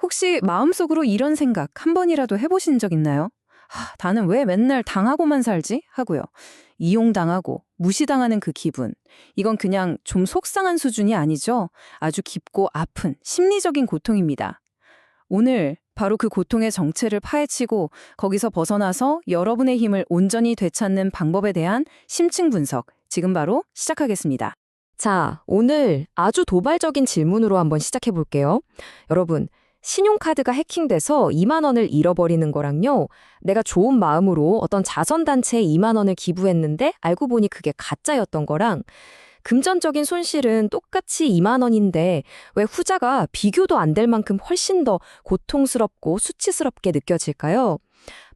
혹시 마음속으로 이런 생각 한 번이라도 해보신 적 있나요? 나는 왜 맨날 당하고만 살지? 하고요. 이용당하고 무시당하는 그 기분. 이건 그냥 좀 속상한 수준이 아니죠. 아주 깊고 아픈 심리적인 고통입니다. 오늘 바로 그 고통의 정체를 파헤치고 거기서 벗어나서 여러분의 힘을 온전히 되찾는 방법에 대한 심층 분석, 지금 바로 시작하겠습니다. 자, 오늘 아주 도발적인 질문으로 한번 시작해 볼게요. 여러분, 신용카드가 해킹돼서 2만 원을 잃어버리는 거랑요, 내가 좋은 마음으로 어떤 자선단체에 2만 원을 기부했는데 알고 보니 그게 가짜였던 거랑, 금전적인 손실은 똑같이 2만 원인데 왜 후자가 비교도 안 될 만큼 훨씬 더 고통스럽고 수치스럽게 느껴질까요?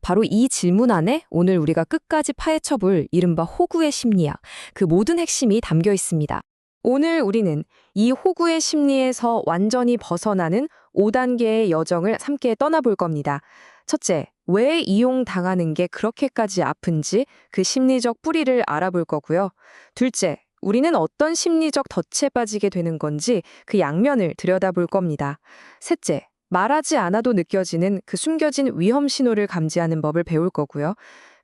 바로 이 질문 안에 오늘 우리가 끝까지 파헤쳐 볼 이른바 호구의 심리학, 그 모든 핵심이 담겨 있습니다. 오늘 우리는 이 호구의 심리에서 완전히 벗어나는 5단계의 여정을 함께 떠나볼 겁니다. 첫째, 왜 이용당하는 게 그렇게까지 아픈지 그 심리적 뿌리를 알아볼 거고요. 둘째, 우리는 어떤 심리적 덫에 빠지게 되는 건지 그 양면을 들여다볼 겁니다. 셋째, 말하지 않아도 느껴지는 그 숨겨진 위험 신호를 감지하는 법을 배울 거고요.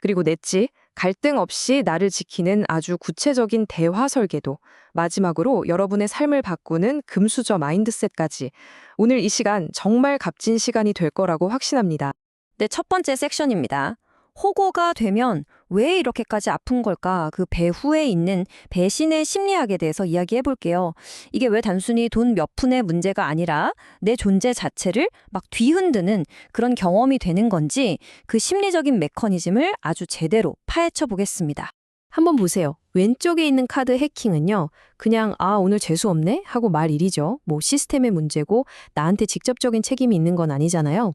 그리고 넷째, 갈등 없이 나를 지키는 아주 구체적인 대화 설계도, 마지막으로 여러분의 삶을 바꾸는 금수저 마인드셋까지 오늘 이 시간 정말 값진 시간이 될 거라고 확신합니다. 네, 첫 번째 섹션입니다. 호구가 되면 왜 이렇게까지 아픈 걸까? 그 배후에 있는 배신의 심리학에 대해서 이야기해 볼게요. 이게 왜 단순히 돈 몇 푼의 문제가 아니라 내 존재 자체를 막 뒤흔드는 그런 경험이 되는 건지 그 심리적인 메커니즘을 아주 제대로 파헤쳐 보겠습니다. 한번 보세요. 왼쪽에 있는 카드 해킹은요, 그냥 오늘 재수 없네? 하고 말 일이죠. 뭐 시스템의 문제고 나한테 직접적인 책임이 있는 건 아니잖아요.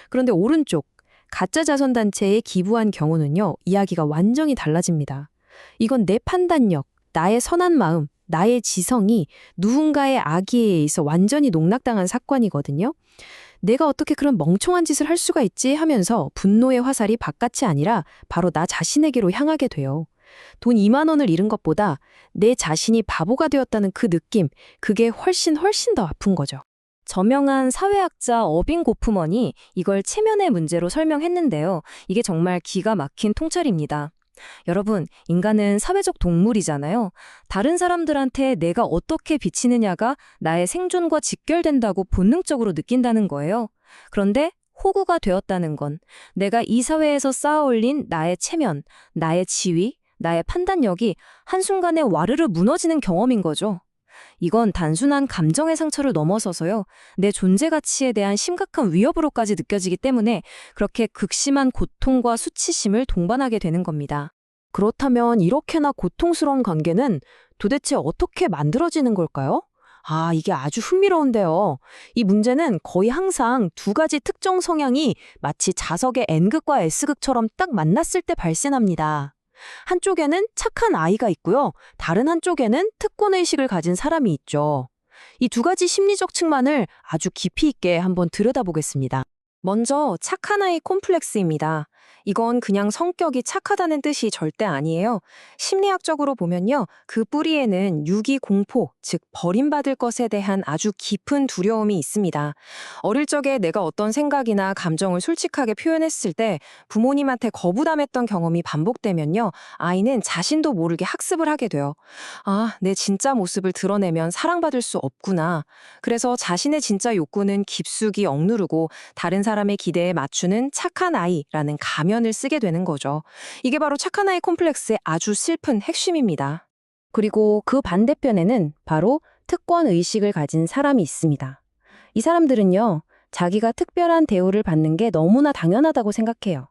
그런데 오른쪽, 가짜 자선단체에 기부한 경우는요, 이야기가 완전히 달라집니다. 이건 내 판단력, 나의 선한 마음, 나의 지성이 누군가의 악의에 의해서 완전히 농락당한 사건이거든요. 내가 어떻게 그런 멍청한 짓을 할 수가 있지 하면서 분노의 화살이 바깥이 아니라 바로 나 자신에게로 향하게 돼요. 돈 2만 원을 잃은 것보다 내 자신이 바보가 되었다는 그 느낌, 그게 훨씬 더 아픈 거죠. 저명한 사회학자 어빙 고프먼이 이걸 체면의 문제로 설명했는데요. 이게 정말 기가 막힌 통찰입니다. 여러분, 인간은 사회적 동물이잖아요. 다른 사람들한테 내가 어떻게 비치느냐가 나의 생존과 직결된다고 본능적으로 느낀다는 거예요. 그런데 호구가 되었다는 건 내가 이 사회에서 쌓아올린 나의 체면, 나의 지위, 나의 판단력이 한순간에 와르르 무너지는 경험인 거죠. 이건 단순한 감정의 상처를 넘어서서요, 내 존재 가치에 대한 심각한 위협으로까지 느껴지기 때문에 그렇게 극심한 고통과 수치심을 동반하게 되는 겁니다. 그렇다면 이렇게나 고통스러운 관계는 도대체 어떻게 만들어지는 걸까요? 이게 아주 흥미로운데요. 이 문제는 거의 항상 두 가지 특정 성향이 마치 자석의 N극과 S극처럼 딱 만났을 때 발생합니다. 한쪽에는 착한 아이가 있고요. 다른 한쪽에는 특권의식을 가진 사람이 있죠. 이 두 가지 심리적 측면을 아주 깊이 있게 한번 들여다보겠습니다. 먼저 착한 아이 콤플렉스입니다. 이건 그냥 성격이 착하다는 뜻이 절대 아니에요. 심리학적으로 보면요, 그 뿌리에는 유기 공포, 즉 버림받을 것에 대한 아주 깊은 두려움이 있습니다. 어릴 적에 내가 어떤 생각이나 감정을 솔직하게 표현했을 때 부모님한테 거부당했던 경험이 반복되면요, 아이는 자신도 모르게 학습을 하게 돼요. 내 진짜 모습을 드러내면 사랑받을 수 없구나. 그래서 자신의 진짜 욕구는 깊숙이 억누르고 다른 사람의 기대에 맞추는 착한 아이라는 가면을 쓰게 되는 거죠. 이게 바로 착한 아이 콤플렉스의 아주 슬픈 핵심입니다. 그리고 그 반대편에는 바로 특권 의식을 가진 사람이 있습니다. 이 사람들은요, 자기가 특별한 대우를 받는 게 너무나 당연하다고 생각해요.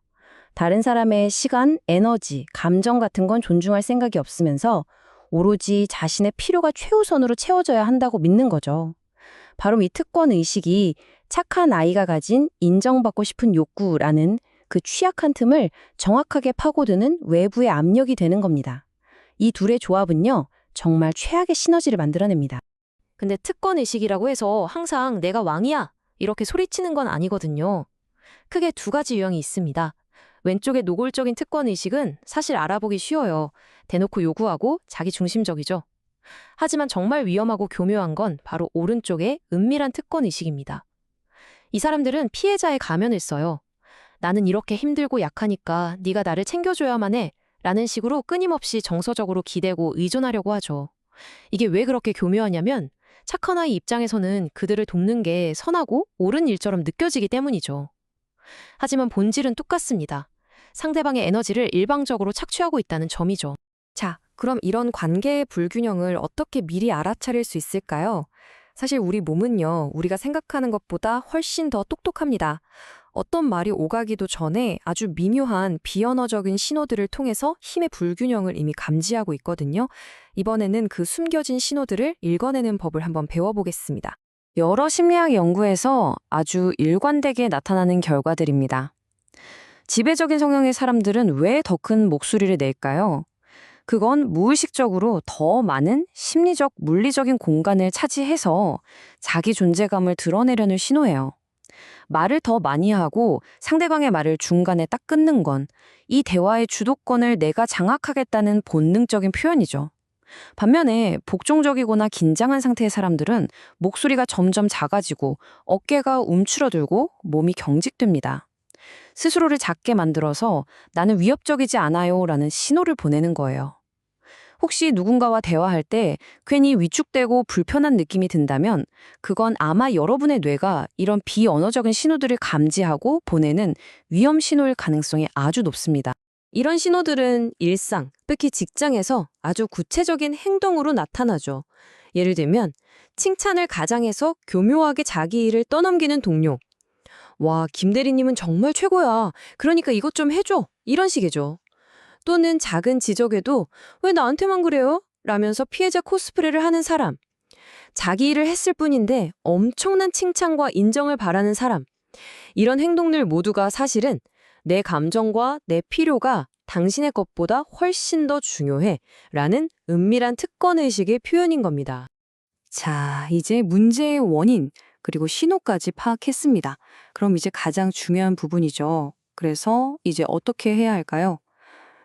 다른 사람의 시간, 에너지, 감정 같은 건 존중할 생각이 없으면서 오로지 자신의 필요가 최우선으로 채워져야 한다고 믿는 거죠. 바로 이 특권 의식이 착한 아이가 가진 인정받고 싶은 욕구라는 그 취약한 틈을 정확하게 파고드는 외부의 압력이 되는 겁니다. 이 둘의 조합은요, 정말 최악의 시너지를 만들어냅니다. 근데 특권의식이라고 해서 항상 내가 왕이야 이렇게 소리치는 건 아니거든요. 크게 두 가지 유형이 있습니다. 왼쪽의 노골적인 특권의식은 사실 알아보기 쉬워요. 대놓고 요구하고 자기 중심적이죠. 하지만 정말 위험하고 교묘한 건 바로 오른쪽의 은밀한 특권의식입니다. 이 사람들은 피해자의 가면을 써요. 나는 이렇게 힘들고 약하니까 네가 나를 챙겨줘야만 해. 라는 식으로 끊임없이 정서적으로 기대고 의존하려고 하죠. 이게 왜 그렇게 교묘하냐면 착한 아이 입장에서는 그들을 돕는 게 선하고 옳은 일처럼 느껴지기 때문이죠. 하지만 본질은 똑같습니다. 상대방의 에너지를 일방적으로 착취하고 있다는 점이죠. 자, 그럼 이런 관계의 불균형을 어떻게 미리 알아차릴 수 있을까요? 사실 우리 몸은요, 우리가 생각하는 것보다 훨씬 더 똑똑합니다. 어떤 말이 오가기도 전에 아주 미묘한 비언어적인 신호들을 통해서 힘의 불균형을 이미 감지하고 있거든요. 이번에는 그 숨겨진 신호들을 읽어내는 법을 한번 배워보겠습니다. 여러 심리학 연구에서 아주 일관되게 나타나는 결과들입니다. 지배적인 성향의 사람들은 왜 더 큰 목소리를 낼까요? 그건 무의식적으로 더 많은 심리적, 물리적인 공간을 차지해서 자기 존재감을 드러내려는 신호예요. 말을 더 많이 하고 상대방의 말을 중간에 딱 끊는 건 이 대화의 주도권을 내가 장악하겠다는 본능적인 표현이죠. 반면에 복종적이거나 긴장한 상태의 사람들은 목소리가 점점 작아지고 어깨가 움츠러들고 몸이 경직됩니다. 스스로를 작게 만들어서 나는 위협적이지 않아요 라는 신호를 보내는 거예요. 혹시 누군가와 대화할 때 괜히 위축되고 불편한 느낌이 든다면 그건 아마 여러분의 뇌가 이런 비언어적인 신호들을 감지하고 보내는 위험 신호일 가능성이 아주 높습니다. 이런 신호들은 일상, 특히 직장에서 아주 구체적인 행동으로 나타나죠. 예를 들면 칭찬을 가장해서 교묘하게 자기 일을 떠넘기는 동료. 와, 김 대리님은 정말 최고야. 그러니까 이것 좀 해줘. 이런 식이죠. 또는 작은 지적에도 왜 나한테만 그래요? 라면서 피해자 코스프레를 하는 사람. 자기 일을 했을 뿐인데 엄청난 칭찬과 인정을 바라는 사람. 이런 행동들 모두가 사실은 내 감정과 내 필요가 당신의 것보다 훨씬 더 중요해 라는 은밀한 특권의식의 표현인 겁니다. 자, 이제 문제의 원인, 그리고 신호까지 파악했습니다. 그럼 이제 가장 중요한 부분이죠. 그래서 이제 어떻게 해야 할까요?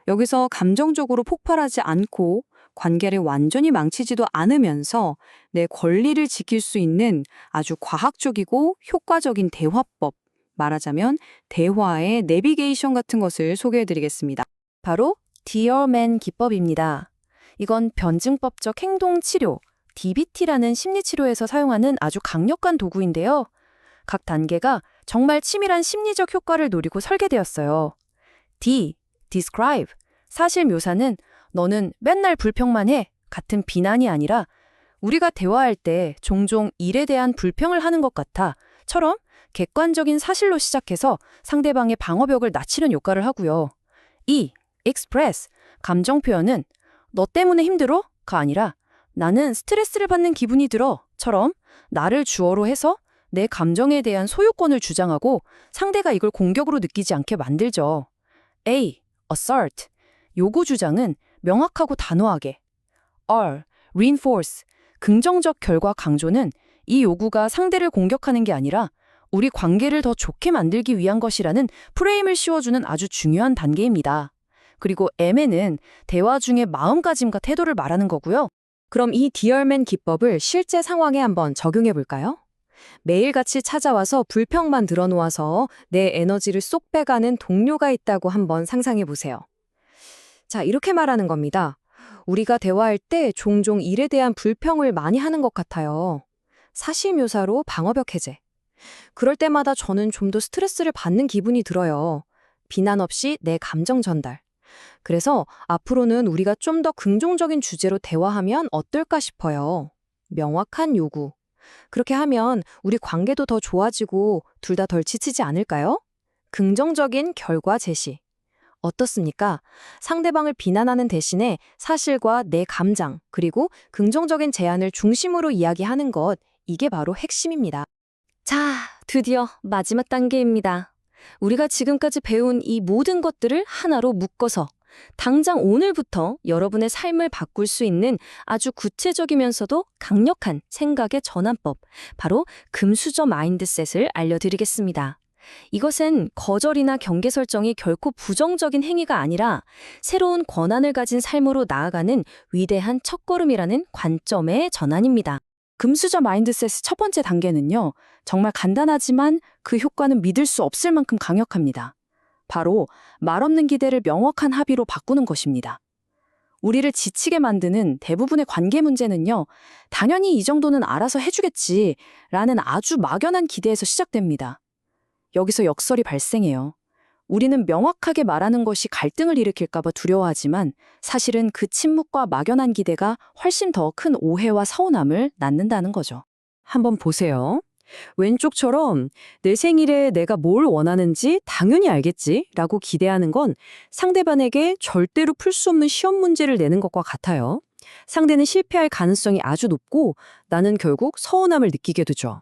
여기서 감정적으로 폭발하지 않고 관계를 완전히 망치지도 않으면서 내 권리를 지킬 수 있는 아주 과학적이고 효과적인 대화법, 말하자면 대화의 내비게이션 같은 것을 소개해드리겠습니다. 바로 디얼맨 기법입니다. 이건 변증법적 행동치료, DBT라는 심리치료에서 사용하는 아주 강력한 도구인데요. 각 단계가 정말 치밀한 심리적 효과를 노리고 설계되었어요. D, describe, 사실 묘사는 너는 맨날 불평만 해 같은 비난이 아니라 우리가 대화할 때 종종 일에 대한 불평을 하는 것 같아 처럼 객관적인 사실로 시작해서 상대방의 방어벽을 낮추는 효과를 하고요. E, express, 감정 표현은 너 때문에 힘들어? 가 아니라 나는 스트레스를 받는 기분이 들어 처럼 나를 주어로 해서 내 감정에 대한 소유권을 주장하고 상대가 이걸 공격으로 느끼지 않게 만들죠. A, assert, 요구 주장은 명확하고 단호하게. R, reinforce, 긍정적 결과 강조는 이 요구가 상대를 공격하는 게 아니라 우리 관계를 더 좋게 만들기 위한 것이라는 프레임을 씌워주는 아주 중요한 단계입니다. 그리고 M에는 대화 중의 마음가짐과 태도를 말하는 거고요. 그럼 이 디얼맨 기법을 실제 상황에 한번 적용해 볼까요? 매일같이 찾아와서 불평만 들어놓아서 내 에너지를 쏙 빼가는 동료가 있다고 한번 상상해 보세요. 자, 이렇게 말하는 겁니다. 우리가 대화할 때 종종 일에 대한 불평을 많이 하는 것 같아요. 사실 묘사로 방어벽 해제. 그럴 때마다 저는 좀 더 스트레스를 받는 기분이 들어요. 비난 없이 내 감정 전달. 그래서 앞으로는 우리가 좀 더 긍정적인 주제로 대화하면 어떨까 싶어요. 명확한 요구. 그렇게 하면 우리 관계도 더 좋아지고 둘 다 덜 지치지 않을까요? 긍정적인 결과 제시. 어떻습니까? 상대방을 비난하는 대신에 사실과 내 감정, 그리고 긍정적인 제안을 중심으로 이야기하는 것, 이게 바로 핵심입니다. 자, 드디어 마지막 단계입니다. 우리가 지금까지 배운 이 모든 것들을 하나로 묶어서 당장 오늘부터 여러분의 삶을 바꿀 수 있는 아주 구체적이면서도 강력한 생각의 전환법, 바로 금수저 마인드셋을 알려드리겠습니다. 이것은 거절이나 경계 설정이 결코 부정적인 행위가 아니라 새로운 권한을 가진 삶으로 나아가는 위대한 첫걸음이라는 관점의 전환입니다. 금수저 마인드셋의 첫 번째 단계는요, 정말 간단하지만 그 효과는 믿을 수 없을 만큼 강력합니다. 바로 말 없는 기대를 명확한 합의로 바꾸는 것입니다. 우리를 지치게 만드는 대부분의 관계 문제는요, 당연히 이 정도는 알아서 해주겠지 라는 아주 막연한 기대에서 시작됩니다. 여기서 역설이 발생해요. 우리는 명확하게 말하는 것이 갈등을 일으킬까봐 두려워하지만 사실은 그 침묵과 막연한 기대가 훨씬 더 큰 오해와 서운함을 낳는다는 거죠. 한번 보세요. 왼쪽처럼 내 생일에 내가 뭘 원하는지 당연히 알겠지 라고 기대하는 건 상대방에게 절대로 풀 수 없는 시험 문제를 내는 것과 같아요. 상대는 실패할 가능성이 아주 높고 나는 결국 서운함을 느끼게 되죠.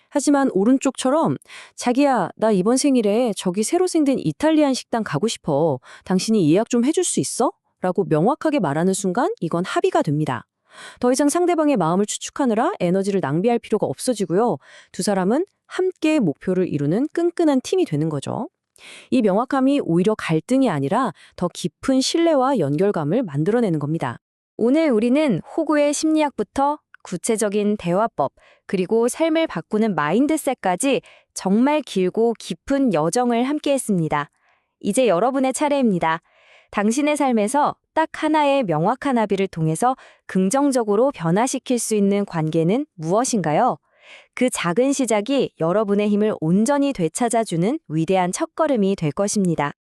하지만 오른쪽처럼 자기야, 나 이번 생일에 저기 새로 생긴 이탈리안 식당 가고 싶어. 당신이 예약 좀 해줄 수 있어? 라고 명확하게 말하는 순간 이건 합의가 됩니다. 더 이상 상대방의 마음을 추측하느라 에너지를 낭비할 필요가 없어지고요. 두 사람은 함께 목표를 이루는 끈끈한 팀이 되는 거죠. 이 명확함이 오히려 갈등이 아니라 더 깊은 신뢰와 연결감을 만들어내는 겁니다. 오늘 우리는 호구의 심리학부터 구체적인 대화법, 그리고 삶을 바꾸는 마인드셋까지 정말 길고 깊은 여정을 함께 했습니다. 이제 여러분의 차례입니다. 당신의 삶에서 딱 하나의 명확한 합의를 통해서 긍정적으로 변화시킬 수 있는 관계는 무엇인가요? 그 작은 시작이 여러분의 힘을 온전히 되찾아주는 위대한 첫걸음이 될 것입니다.